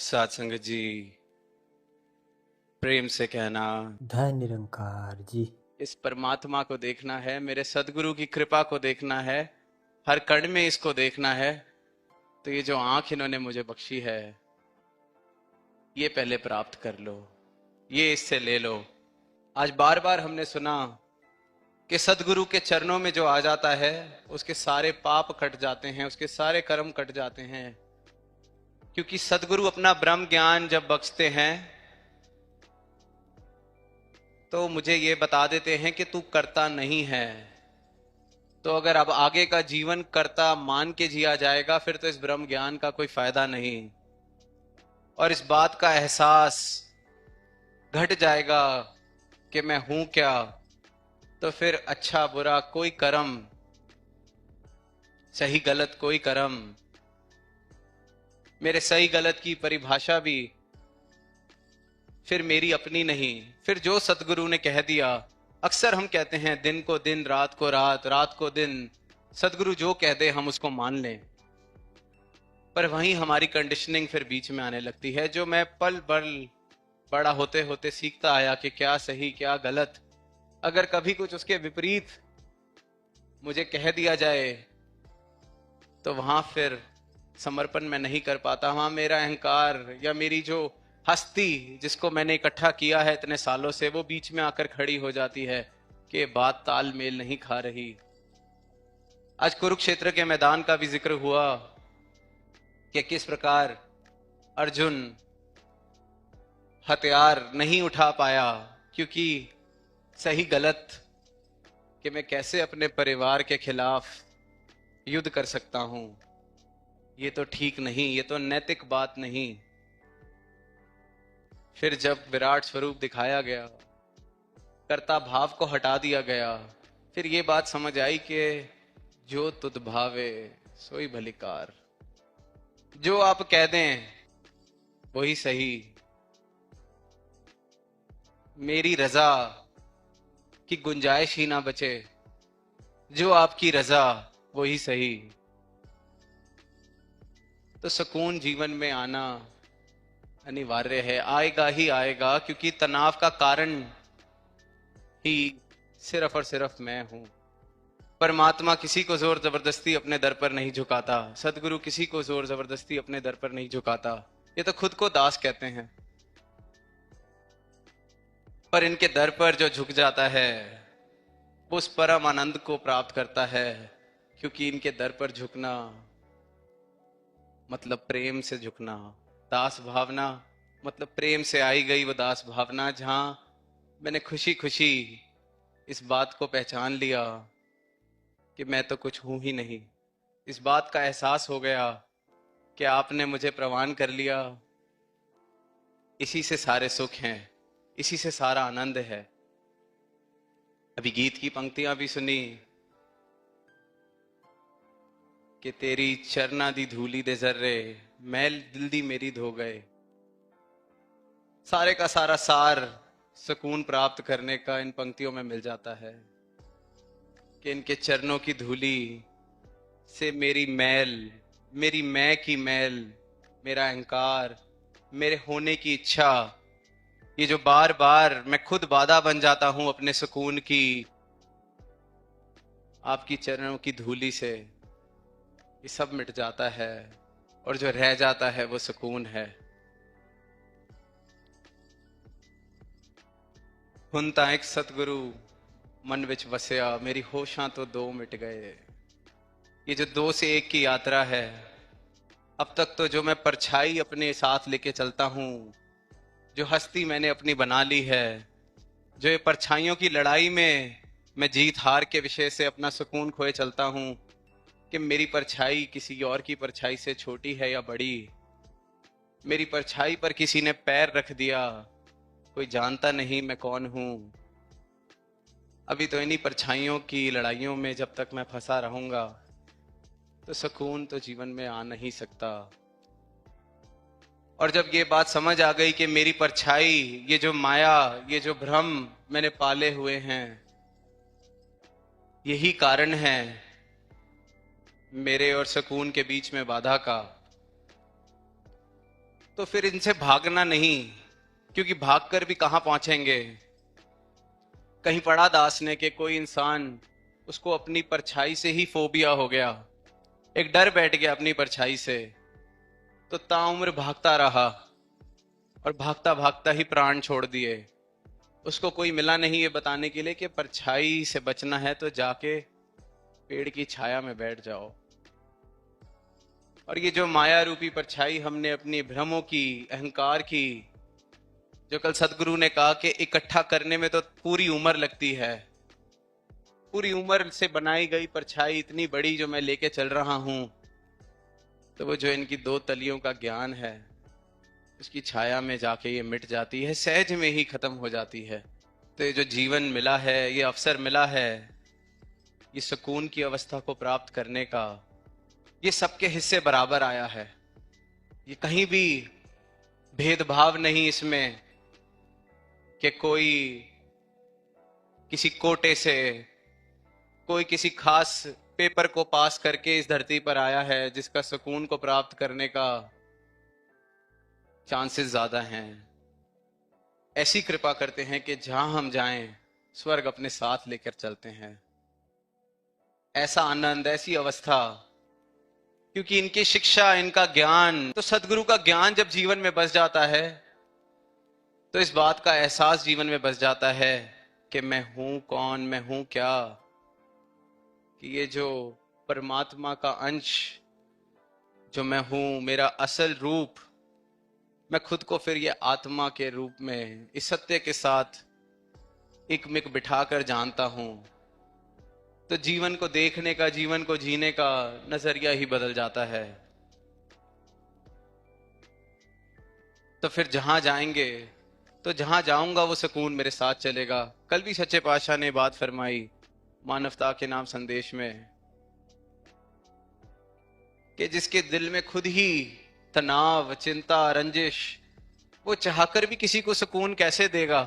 साथ संगत जी, प्रेम से कहना, धन निरंकार जी। इस परमात्मा को देखना है, मेरे सदगुरु की कृपा को देखना है, हर कण में इसको देखना है। तो ये जो आंख इन्होंने मुझे बख्शी है, ये पहले प्राप्त कर लो, ये इससे ले लो। आज बार बार हमने सुना कि सदगुरु के चरणों में जो आ जाता है, उसके सारे पाप कट जाते हैं, उसके सारे कर्म कट जाते हैं। क्योंकि सदगुरु अपना ब्रह्म ज्ञान जब बख्शते हैं तो मुझे ये बता देते हैं कि तू करता नहीं है। तो अगर अब आगे का जीवन कर्ता मान के जिया जाएगा, फिर तो इस ब्रह्म ज्ञान का कोई फायदा नहीं। और इस बात का एहसास घट जाएगा कि मैं हूं क्या, तो फिर अच्छा बुरा कोई कर्म, सही गलत कोई कर्म, मेरे सही गलत की परिभाषा भी फिर मेरी अपनी नहीं। फिर जो सतगुरु ने कह दिया, अक्सर हम कहते हैं दिन को दिन, रात को रात, रात को दिन, सतगुरु जो कह दे हम उसको मान लें। पर वहीं हमारी कंडीशनिंग फिर बीच में आने लगती है, जो मैं पल पल बड़ा होते होते सीखता आया कि क्या सही क्या गलत। अगर कभी कुछ उसके विपरीत मुझे कह दिया जाए, तो वहां फिर समर्पण मैं नहीं कर पाता। वहां मेरा अहंकार या मेरी जो हस्ती जिसको मैंने इकट्ठा किया है इतने सालों से, वो बीच में आकर खड़ी हो जाती है कि बात तालमेल नहीं खा रही। आज कुरुक्षेत्र के मैदान का भी जिक्र हुआ कि किस प्रकार अर्जुन हथियार नहीं उठा पाया, क्योंकि सही गलत कि मैं कैसे अपने परिवार के खिलाफ युद्ध कर सकता हूं, ये तो ठीक नहीं, ये तो नैतिक बात नहीं। फिर जब विराट स्वरूप दिखाया गया, कर्ता भाव को हटा दिया गया, फिर ये बात समझ आई कि जो तुध भावे सोई भलिकार। जो आप कह दें वही सही, मेरी रजा की गुंजाइश ही ना बचे। जो आपकी रजा वही सही। तो सुकून जीवन में आना अनिवार्य है, आएगा ही आएगा, क्योंकि तनाव का कारण ही सिर्फ और सिर्फ मैं हूं। परमात्मा किसी को जोर जबरदस्ती अपने दर पर नहीं झुकाता, सदगुरु किसी को जोर जबरदस्ती अपने दर पर नहीं झुकाता। ये तो खुद को दास कहते हैं। पर इनके दर पर जो झुक जाता है वो उस परम आनंद को प्राप्त करता है। क्योंकि इनके दर पर झुकना मतलब प्रेम से झुकना, दास भावना मतलब प्रेम से आई गई वो दास भावना, जहां मैंने खुशी खुशी इस बात को पहचान लिया कि मैं तो कुछ हूं ही नहीं। इस बात का एहसास हो गया कि आपने मुझे प्रवान कर लिया। इसी से सारे सुख हैं, इसी से सारा आनंद है। अभी गीत की पंक्तियां भी सुनी कि तेरी चरना दी धूली दे जर्रे, मैल दिल दी मेरी धो गए। सारे का सारा सार सुकून प्राप्त करने का इन पंक्तियों में मिल जाता है कि इनके चरणों की धूली से मेरी मैल, मेरी मैं की मैल, मेरा अहंकार, मेरे होने की इच्छा, ये जो बार बार मैं खुद बाधा बन जाता हूं अपने सुकून की, आपकी चरणों की धूली से ये सब मिट जाता है। और जो रह जाता है वो सुकून है। हुन तां एक सतगुरु मन विच वसिया, मेरी होशां तो दो मिट गए। ये जो दो से एक की यात्रा है, अब तक तो जो मैं परछाई अपने साथ लेके चलता हूं, जो हस्ती मैंने अपनी बना ली है, जो ये परछाइयों की लड़ाई में मैं जीत हार के विषय से अपना सुकून खोए चलता हूं कि मेरी परछाई किसी और की परछाई से छोटी है या बड़ी, मेरी परछाई पर किसी ने पैर रख दिया, कोई जानता नहीं मैं कौन हूं। अभी तो इन्हीं परछाइयों की लड़ाइयों में जब तक मैं फंसा रहूंगा, तो सुकून तो जीवन में आ नहीं सकता। और जब ये बात समझ आ गई कि मेरी परछाई, ये जो माया, ये जो भ्रम मैंने पाले हुए हैं, यही कारण है मेरे और सुकून के बीच में बाधा का। तो फिर इनसे भागना नहीं, क्योंकि भागकर भी कहां पहुंचेंगे। कहीं पढ़ा दास ने कि कोई इंसान, उसको अपनी परछाई से ही फोबिया हो गया, एक डर बैठ गया अपनी परछाई से, तो ताउम्र भागता रहा और भागता भागता ही प्राण छोड़ दिए। उसको कोई मिला नहीं ये बताने के लिए कि परछाई से बचना है तो जाके पेड़ की छाया में बैठ जाओ। और ये जो माया रूपी परछाई हमने अपनी भ्रमों की, अहंकार की, जो कल सदगुरु ने कहा कि इकट्ठा करने में तो पूरी उम्र लगती है, पूरी उम्र से बनाई गई परछाई इतनी बड़ी जो मैं लेके चल रहा हूं, तो वो जो इनकी दो तलियों का ज्ञान है, उसकी छाया में जाके ये मिट जाती है, सहज में ही खत्म हो जाती है। तो ये जो जीवन मिला है, ये अवसर मिला है, ये सुकून की अवस्था को प्राप्त करने का, ये सबके हिस्से बराबर आया है। ये कहीं भी भेदभाव नहीं इसमें कि कोई किसी कोटे से, कोई किसी खास पेपर को पास करके इस धरती पर आया है जिसका सुकून को प्राप्त करने का चांसेस ज्यादा हैं। ऐसी कृपा करते हैं कि जहां हम जाएं स्वर्ग अपने साथ लेकर चलते हैं। ऐसा आनंद, ऐसी अवस्था, क्योंकि इनकी शिक्षा, इनका ज्ञान, तो सदगुरु का ज्ञान जब जीवन में बस जाता है तो इस बात का एहसास जीवन में बस जाता है कि मैं हूं कौन, मैं हूं क्या, कि ये जो परमात्मा का अंश जो मैं हूं, मेरा असल रूप, मैं खुद को फिर ये आत्मा के रूप में इस सत्य के साथ एक मिक बिठाकर जानता हूं, तो जीवन को देखने का, जीवन को जीने का नजरिया ही बदल जाता है। तो फिर जहां जाएंगे, तो जहां जाऊंगा वो सुकून मेरे साथ चलेगा। कल भी सच्चे पातशाह ने बात फरमाई मानवता के नाम संदेश में कि जिसके दिल में खुद ही तनाव, चिंता, रंजिश, वो चाहकर भी किसी को सुकून कैसे देगा।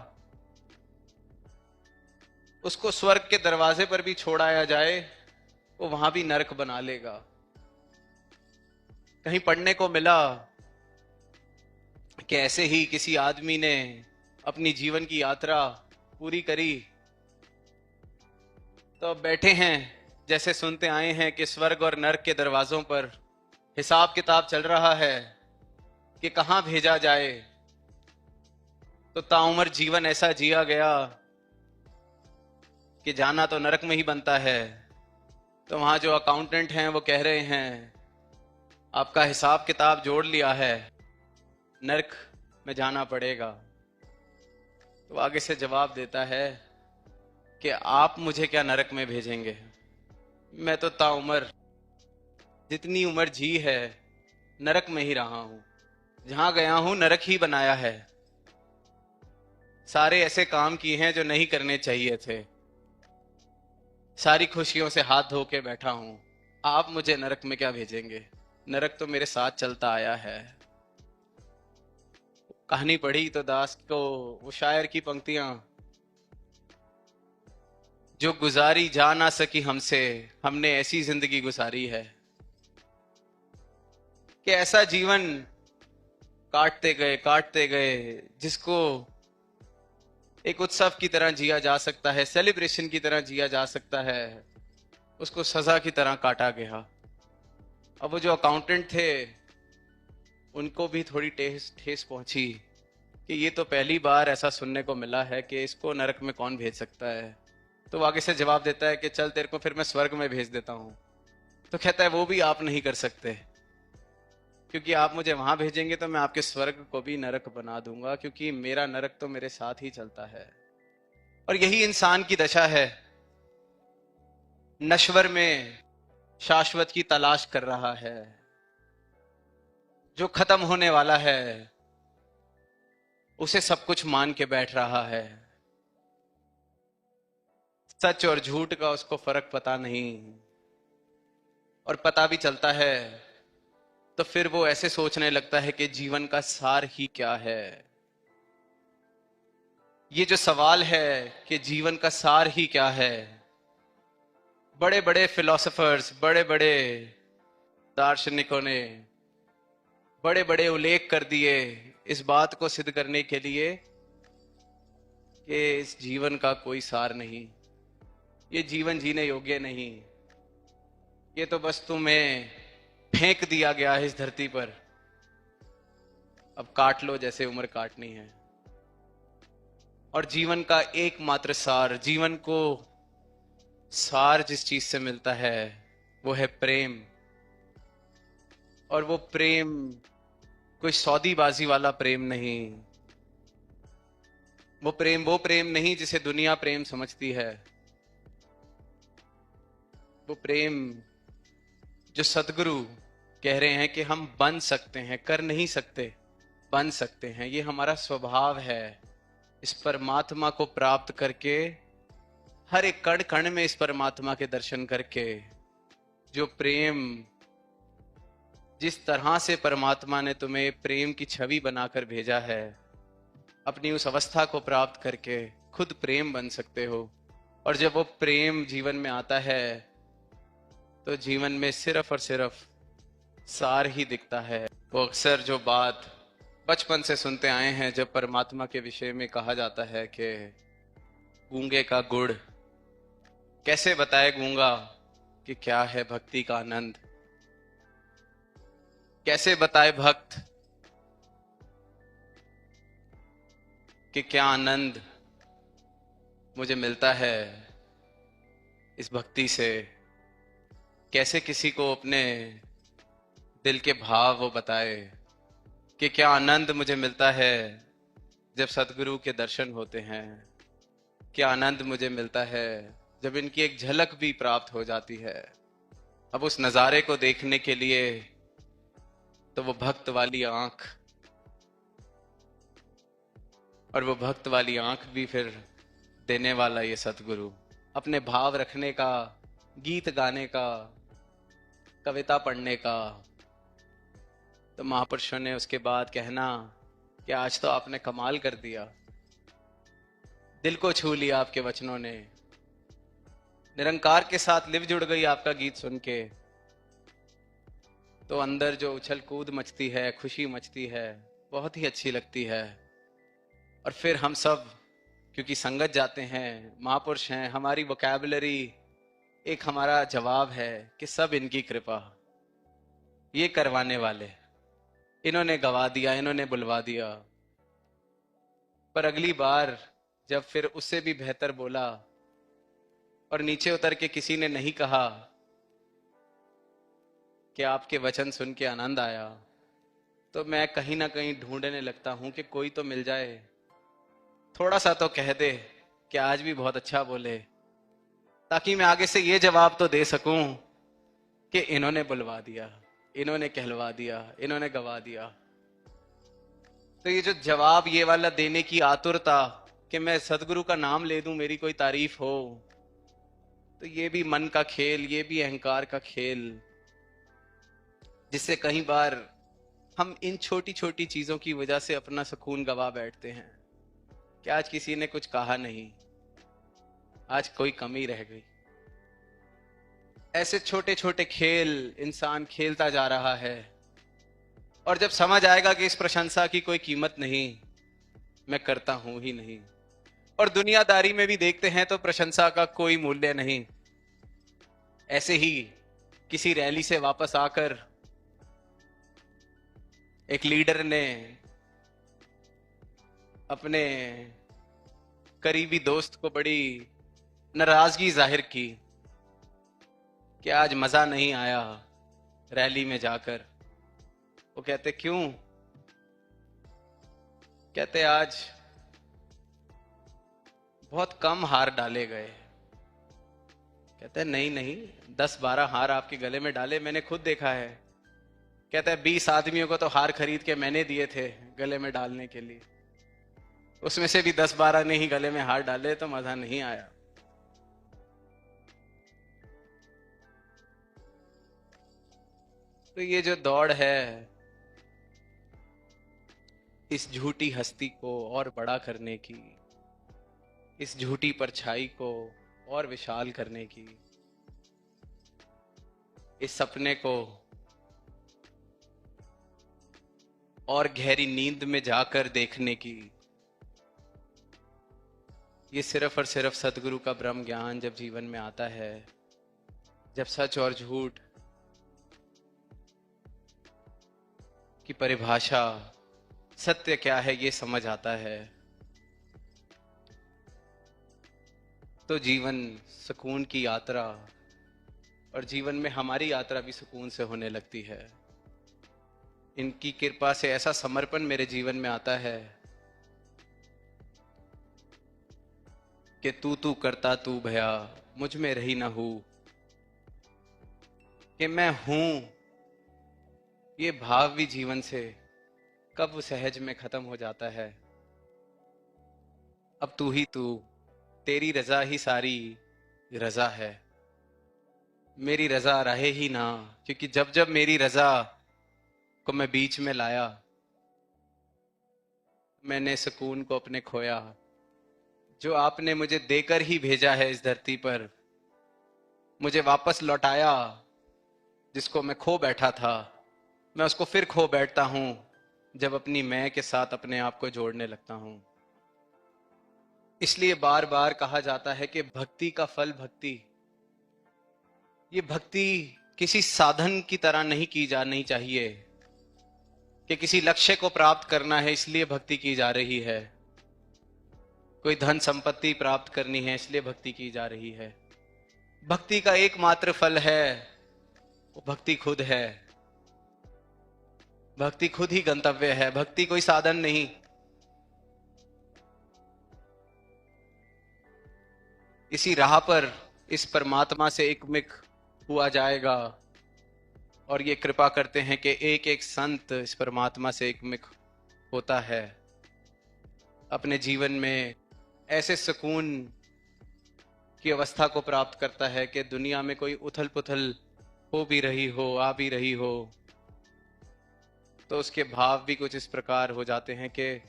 उसको स्वर्ग के दरवाजे पर भी छोड़ाया जाए, वो वहां भी नरक बना लेगा। कहीं पढ़ने को मिला कि ऐसे ही किसी आदमी ने अपनी जीवन की यात्रा पूरी करी, तो अब बैठे हैं, जैसे सुनते आए हैं कि स्वर्ग और नरक के दरवाजों पर हिसाब किताब चल रहा है कि कहां भेजा जाए। तो ताउम्र जीवन ऐसा जिया गया कि जाना तो नरक में ही बनता है। तो वहां जो अकाउंटेंट हैं वो कह रहे हैं आपका हिसाब किताब जोड़ लिया है, नरक में जाना पड़ेगा। तो आगे से जवाब देता है कि आप मुझे क्या नरक में भेजेंगे, मैं तो ताउम्र जितनी उम्र जी है नरक में ही रहा हूं, जहां गया हूं नरक ही बनाया है। सारे ऐसे काम किए हैं जो नहीं करने चाहिए थे, सारी खुशियों से हाथ धो के बैठा हूं, आप मुझे नरक में क्या भेजेंगे, नरक तो मेरे साथ चलता आया है। कहानी पढ़ी तो दास को वो शायर की पंक्तियां, जो गुजारी जा ना सकी हमसे, हमने ऐसी जिंदगी गुजारी है, कि ऐसा जीवन काटते गए जिसको एक उत्सव की तरह जिया जा सकता है, सेलिब्रेशन की तरह जिया जा सकता है, उसको सजा की तरह काटा गया। अब वो जो अकाउंटेंट थे उनको भी थोड़ी ठेस पहुंची कि ये तो पहली बार ऐसा सुनने को मिला है कि इसको नरक में कौन भेज सकता है। तो वो आगे से जवाब देता है कि चल तेरे को फिर मैं स्वर्ग में भेज देता हूं। तो कहता है वो भी आप नहीं कर सकते, क्योंकि आप मुझे वहां भेजेंगे तो मैं आपके स्वर्ग को भी नरक बना दूंगा, क्योंकि मेरा नरक तो मेरे साथ ही चलता है। और यही इंसान की दशा है, नश्वर में शाश्वत की तलाश कर रहा है, जो खत्म होने वाला है उसे सब कुछ मान के बैठ रहा है। सच और झूठ का उसको फर्क पता नहीं, और पता भी चलता है तो फिर वो ऐसे सोचने लगता है कि जीवन का सार ही क्या है। ये जो सवाल है कि जीवन का सार ही क्या है, बड़े बड़े फिलोसोफर्स, बड़े बड़े दार्शनिकों ने बड़े बड़े उल्लेख कर दिए इस बात को सिद्ध करने के लिए कि इस जीवन का कोई सार नहीं, ये जीवन जीने योग्य नहीं, ये तो बस तुम्हें फेंक दिया गया है इस धरती पर, अब काट लो जैसे उम्र काटनी है। और जीवन का एकमात्र सार, जीवन को सार जिस चीज से मिलता है वो है प्रेम। और वो प्रेम कोई सौदीबाजी वाला प्रेम नहीं, वो प्रेम नहीं जिसे दुनिया प्रेम समझती है। वो प्रेम जो सदगुरु कह रहे हैं कि हम बन सकते हैं, कर नहीं सकते, बन सकते हैं। ये हमारा स्वभाव है। इस परमात्मा को प्राप्त करके, हर एक कण कण में इस परमात्मा के दर्शन करके, जो प्रेम, जिस तरह से परमात्मा ने तुम्हें प्रेम की छवि बनाकर भेजा है, अपनी उस अवस्था को प्राप्त करके खुद प्रेम बन सकते हो। और जब वो प्रेम जीवन में आता है तो जीवन में सिर्फ और सिर्फ सार ही दिखता है। वो अक्सर जो बात बचपन से सुनते आए हैं, जब परमात्मा के विषय में कहा जाता है कि गूंगे का गुड़, कैसे बताए गूंगा कि क्या है भक्ति का आनंद, कैसे बताए भक्त कि क्या आनंद मुझे मिलता है इस भक्ति से। कैसे किसी को अपने दिल के भाव वो बताए कि क्या आनंद मुझे मिलता है जब सदगुरु के दर्शन होते हैं, क्या आनंद मुझे मिलता है जब इनकी एक झलक भी प्राप्त हो जाती है। अब उस नजारे को देखने के लिए तो वो भक्त वाली आंख, और वो भक्त वाली आंख भी फिर देने वाला ये सतगुरु, अपने भाव रखने का, गीत गाने का, कविता पढ़ने का। तो महापुरुषों ने उसके बाद कहना कि आज तो आपने कमाल कर दिया, दिल को छू लिया आपके वचनों ने, निरंकार के साथ लिव जुड़ गई आपका गीत सुन के। तो अंदर जो उछल कूद मचती है, खुशी मचती है, बहुत ही अच्छी लगती है। और फिर हम सब क्योंकि संगत जाते हैं, महापुरुष हैं, हमारी वोकैबुलरी एक हमारा जवाब है कि सब इनकी कृपा, ये करवाने वाले, इन्होंने गवा दिया, इन्होंने बुलवा दिया। पर अगली बार जब फिर उससे भी बेहतर बोला और नीचे उतर के किसी ने नहीं कहा कि आपके वचन सुन के आनंद आया, तो मैं कहीं ना कहीं ढूंढने लगता हूं कि कोई तो मिल जाए, थोड़ा सा तो कह दे कि आज भी बहुत अच्छा बोले, ताकि मैं आगे से ये जवाब तो दे सकूं कि इन्होंने बुलवा दिया, इन्होंने कहलवा दिया, इन्होंने गवा दिया। तो ये जो जवाब ये वाला देने की आतुरता कि मैं सदगुरु का नाम ले दूं, मेरी कोई तारीफ हो, तो ये भी मन का खेल, ये भी अहंकार का खेल, जिससे कई बार हम इन छोटी छोटी चीजों की वजह से अपना सुकून गवा बैठते हैं कि आज किसी ने कुछ कहा नहीं, आज कोई कमी रह गई। ऐसे छोटे छोटे खेल इंसान खेलता जा रहा है, और जब समझ आएगा कि इस प्रशंसा की कोई कीमत नहीं, मैं करता हूं ही नहीं। और दुनियादारी में भी देखते हैं तो प्रशंसा का कोई मूल्य नहीं। ऐसे ही किसी रैली से वापस आकर एक लीडर ने अपने करीबी दोस्त को बड़ी नाराजगी जाहिर की कि आज मजा नहीं आया रैली में जाकर। वो कहते क्यों? कहते आज बहुत कम हार डाले गए। कहते नहीं नहीं, 10-12 हार आपके गले में डाले, मैंने खुद देखा है। कहता है 20 आदमियों को तो हार खरीद के मैंने दिए थे गले में डालने के लिए, उसमें से भी 10-12 ने ही गले में हार डाले, तो मजा नहीं आया। तो ये जो दौड़ है इस झूठी हस्ती को और बड़ा करने की, इस झूठी परछाई को और विशाल करने की, इस सपने को और गहरी नींद में जाकर देखने की। ये सिर्फ और सिर्फ सतगुरु का ब्रह्म ज्ञान जब जीवन में आता है, जब सच और झूठ की परिभाषा, सत्य क्या है ये समझ आता है, तो जीवन सुकून की यात्रा, और जीवन में हमारी यात्रा भी सुकून से होने लगती है। इनकी कृपा से ऐसा समर्पण मेरे जीवन में आता है कि तू करता तू भया, मुझ में रही ना हूं, कि मैं हूं, ये भाव भी जीवन से कब सहज में खत्म हो जाता है। अब तू ही तू, तेरी रजा ही सारी रजा है, मेरी रजा रहे ही ना। क्योंकि जब जब मेरी रजा को मैं बीच में लाया, मैंने सुकून को अपने खोया। जो आपने मुझे देकर ही भेजा है इस धरती पर, मुझे वापस लौटाया। जिसको मैं खो बैठा था, मैं उसको फिर खो बैठता हूं जब अपनी मैं के साथ अपने आप को जोड़ने लगता हूं। इसलिए बार बार कहा जाता है कि भक्ति का फल भक्ति। ये भक्ति किसी साधन की तरह नहीं की जानी चाहिए कि किसी लक्ष्य को प्राप्त करना है इसलिए भक्ति की जा रही है, कोई धन संपत्ति प्राप्त करनी है इसलिए भक्ति की जा रही है। भक्ति का एकमात्र फल है, वो भक्ति खुद है। भक्ति खुद ही गंतव्य है, भक्ति कोई साधन नहीं। इसी राह पर इस परमात्मा से एकमिक हुआ जाएगा, और ये कृपा करते हैं कि एक एक संत इस परमात्मा से एकमिक होता है, अपने जीवन में ऐसे सुकून की अवस्था को प्राप्त करता है कि दुनिया में कोई उथल पुथल हो भी रही हो, आ भी रही हो, तो उसके भाव भी कुछ इस प्रकार हो जाते हैं कि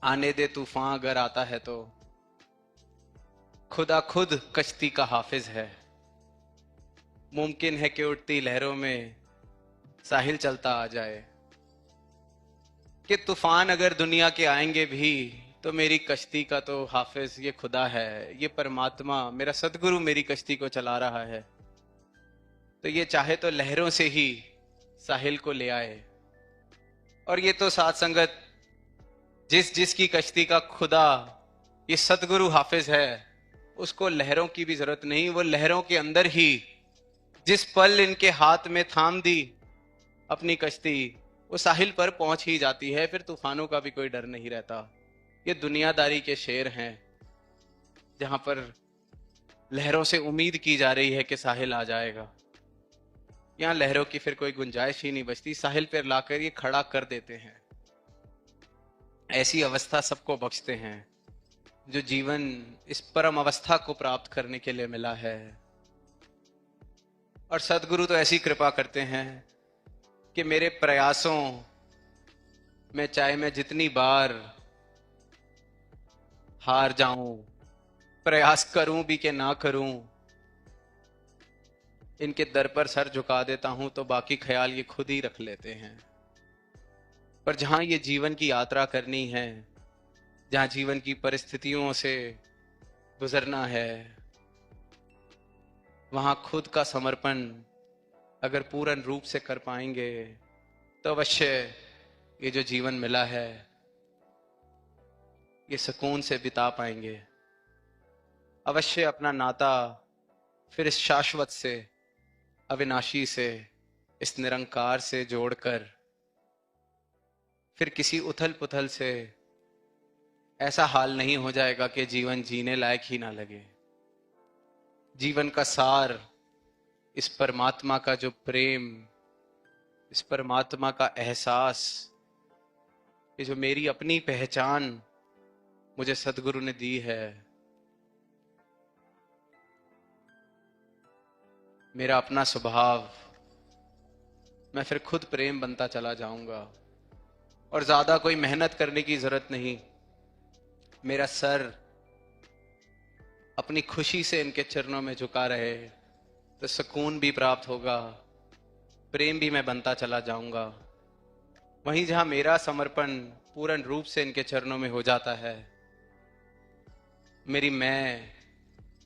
आने दे तूफान अगर आता है तो खुदा खुद कश्ती का हाफिज है। मुमकिन है कि उठती लहरों में साहिल चलता आ जाए, कि तूफान अगर दुनिया के आएंगे भी तो मेरी कश्ती का तो हाफिज ये खुदा है, ये परमात्मा, मेरा सतगुरु मेरी कश्ती को चला रहा है। तो ये चाहे तो लहरों से ही साहिल को ले आए। और ये तो साथ संगत जिसकी कश्ती का खुदा ये सतगुरु हाफिज है, उसको लहरों की भी जरूरत नहीं। वो लहरों के अंदर ही जिस पल इनके हाथ में थाम दी अपनी कश्ती, वो साहिल पर पहुंच ही जाती है। फिर तूफानों का भी कोई डर नहीं रहता। ये दुनियादारी के शेर हैं जहां पर लहरों से उम्मीद की जा रही है कि साहिल आ जाएगा। यहां लहरों की फिर कोई गुंजाइश ही नहीं बचती, साहिल पर लाकर ये खड़ा कर देते हैं। ऐसी अवस्था सबको बख्शते हैं जो जीवन इस परम अवस्था को प्राप्त करने के लिए मिला है। और सदगुरु तो ऐसी कृपा करते हैं कि मेरे प्रयासों में चाहे मैं जितनी बार हार जाऊं, प्रयास करूं भी कि ना करूं, इनके दर पर सर झुका देता हूं तो बाकी ख्याल ये खुद ही रख लेते हैं। पर जहां ये जीवन की यात्रा करनी है, जहां जीवन की परिस्थितियों से गुजरना है, वहां खुद का समर्पण अगर पूर्ण रूप से कर पाएंगे तो अवश्य ये जो जीवन मिला है ये सुकून से बिता पाएंगे। अवश्य अपना नाता फिर इस शाश्वत से, अविनाशी से, इस निरंकार से जोड़कर फिर किसी उथल पुथल से ऐसा हाल नहीं हो जाएगा कि जीवन जीने लायक ही ना लगे। जीवन का सार इस परमात्मा का जो प्रेम, इस परमात्मा का एहसास, ये जो मेरी अपनी पहचान मुझे सतगुरु ने दी है, मेरा अपना स्वभाव, मैं फिर खुद प्रेम बनता चला जाऊंगा और ज्यादा कोई मेहनत करने की जरूरत नहीं। मेरा सर अपनी खुशी से इनके चरणों में झुका रहे तो सुकून भी प्राप्त होगा, प्रेम भी मैं बनता चला जाऊंगा। वहीं जहां मेरा समर्पण पूर्ण रूप से इनके चरणों में हो जाता है, मेरी मैं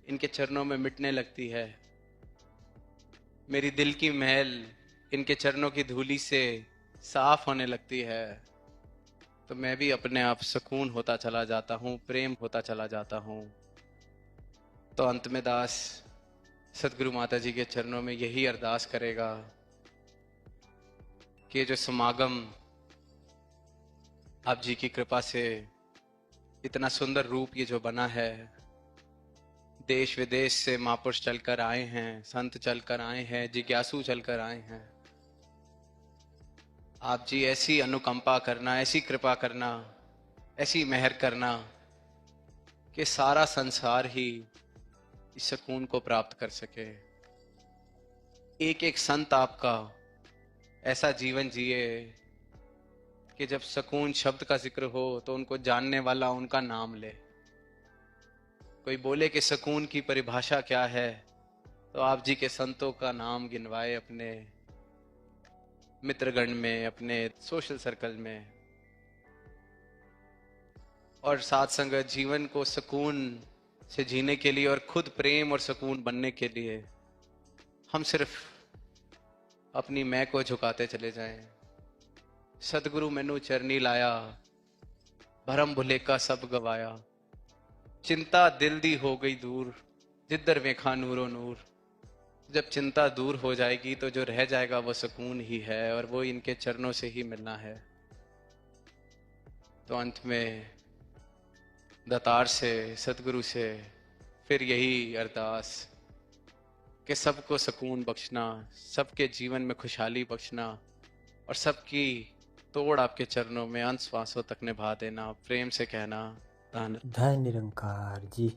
इनके चरणों में मिटने लगती है, मेरी दिल की मैल इनके चरणों की धूली से साफ होने लगती है, तो मैं भी अपने आप सुकून होता चला जाता हूँ, प्रेम होता चला जाता हूँ। तो अंत में दास सदगुरु माता जी के चरणों में यही अरदास करेगा कि ये जो समागम आप जी की कृपा से इतना सुंदर रूप ये जो बना है, देश विदेश से महापुरुष चलकर आए हैं, संत चलकर आए हैं, जिज्ञासु चलकर आए हैं, आप जी ऐसी अनुकंपा करना, ऐसी कृपा करना, ऐसी मेहर करना कि सारा संसार ही इस सुकून को प्राप्त कर सके। एक एक संत आपका ऐसा जीवन जिए कि जब सुकून शब्द का जिक्र हो तो उनको जानने वाला उनका नाम ले। कोई बोले कि सुकून की परिभाषा क्या है, तो आप जी के संतों का नाम गिनवाए अपने मित्रगण में, अपने सोशल सर्कल में। और साथ संगत जीवन को सुकून से जीने के लिए और खुद प्रेम और सुकून बनने के लिए हम सिर्फ अपनी मैं को झुकाते चले जाएं। सतगुरु मैनू चरनी लाया, भरम भुलेखा सब गवाया, चिंता दिल दी हो गई दूर, जिधर वेखा नूरो नूर। जब चिंता दूर हो जाएगी तो जो रह जाएगा वो सुकून ही है, और वो इनके चरणों से ही मिलना है। तो अंत में दातार से, सतगुरु से फिर यही अरदास कि सबको सुकून बख्शना, सबके जीवन में खुशहाली बख्शना, और सबकी तोड़ आपके चरणों में अंत श्वासों तक निभा देना। प्रेम से कहना धन धन निरंकार जी।